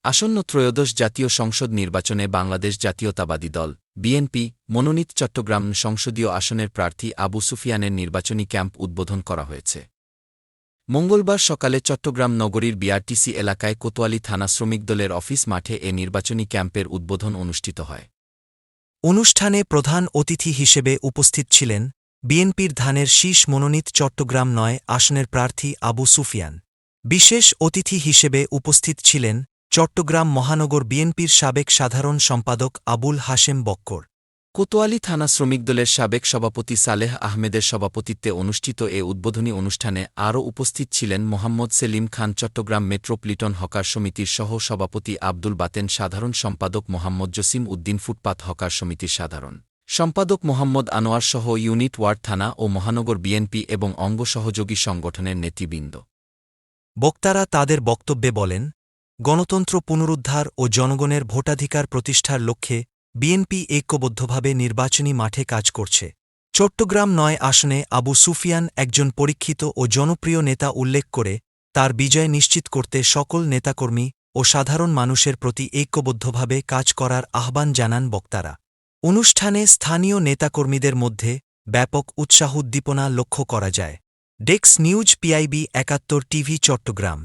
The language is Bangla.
আসন্ন ত্রয়োদশ জাতীয় সংসদ নির্বাচনে বাংলাদেশ জাতীয়তাবাদী দল বিএনপি মনোনীত চট্টগ্রাম সংসদীয় আসনের প্রার্থী আবু সুফিয়ানের নির্বাচনী ক্যাম্প উদ্বোধন করা হয়েছে। মঙ্গলবার সকালে চট্টগ্রাম নগরীর বিআরটিসি এলাকায় কোতোয়ালি থানা শ্রমিক দলের অফিস মাঠে এ নির্বাচনী ক্যাম্পের উদ্বোধন অনুষ্ঠিত হয়। অনুষ্ঠানে প্রধান অতিথি হিসেবে উপস্থিত ছিলেন বিএনপির ধানের শীষ মনোনীত চট্টগ্রাম ৯ আসনের প্রার্থী আবু সুফিয়ান। বিশেষ অতিথি হিসেবে উপস্থিত ছিলেন চট্টগ্রাম মহানগর বিএনপির সাবেক সাধারণ সম্পাদক আবুল হাশেম বক্কর। কোতোয়ালি থানা শ্রমিক দলের সাবেক সভাপতি সালেহ আহমেদের সভাপতিত্বে অনুষ্ঠিত এ উদ্বোধনী অনুষ্ঠানে আরও উপস্থিত ছিলেন মোহাম্মদ সেলিম খান, চট্টগ্রাম মেট্রোপলিটন হকার সমিতির সহ সভাপতি আব্দুল বাতেন, সাধারণ সম্পাদক মোহাম্মদ জসিম উদ্দিন, ফুটপাত হকার সমিতির সাধারণ সম্পাদক মোহাম্মদ আনোয়ার সহ ইউনিট ওয়ার্ড থানা ও মহানগর বিএনপি এবং অঙ্গ সহযোগী সংগঠনের নেতৃবৃন্দ। বক্তারা তাদের বক্তব্যে বলেন, গণতন্ত্র পুনরুদ্ধার ও জনগণের ভোটাধিকার প্রতিষ্ঠার লক্ষ্যে বিএনপি ঐক্যবদ্ধভাবে নির্বাচনী মাঠে কাজ করছে। চট্টগ্রাম ৯ আসনে আবু সুফিয়ান একজন পরীক্ষিত ও জনপ্রিয় নেতা উল্লেখ করে তার বিজয় নিশ্চিত করতে সকল নেতাকর্মী ও সাধারণ মানুষের প্রতি ঐক্যবদ্ধভাবে কাজ করার আহ্বান জানান বক্তারা। অনুষ্ঠানে স্থানীয় নেতাকর্মীদের মধ্যে ব্যাপক উৎসাহ উদ্দীপনা লক্ষ্য করা যায়। Desk news, PIB ৭১ TV, Chittagong.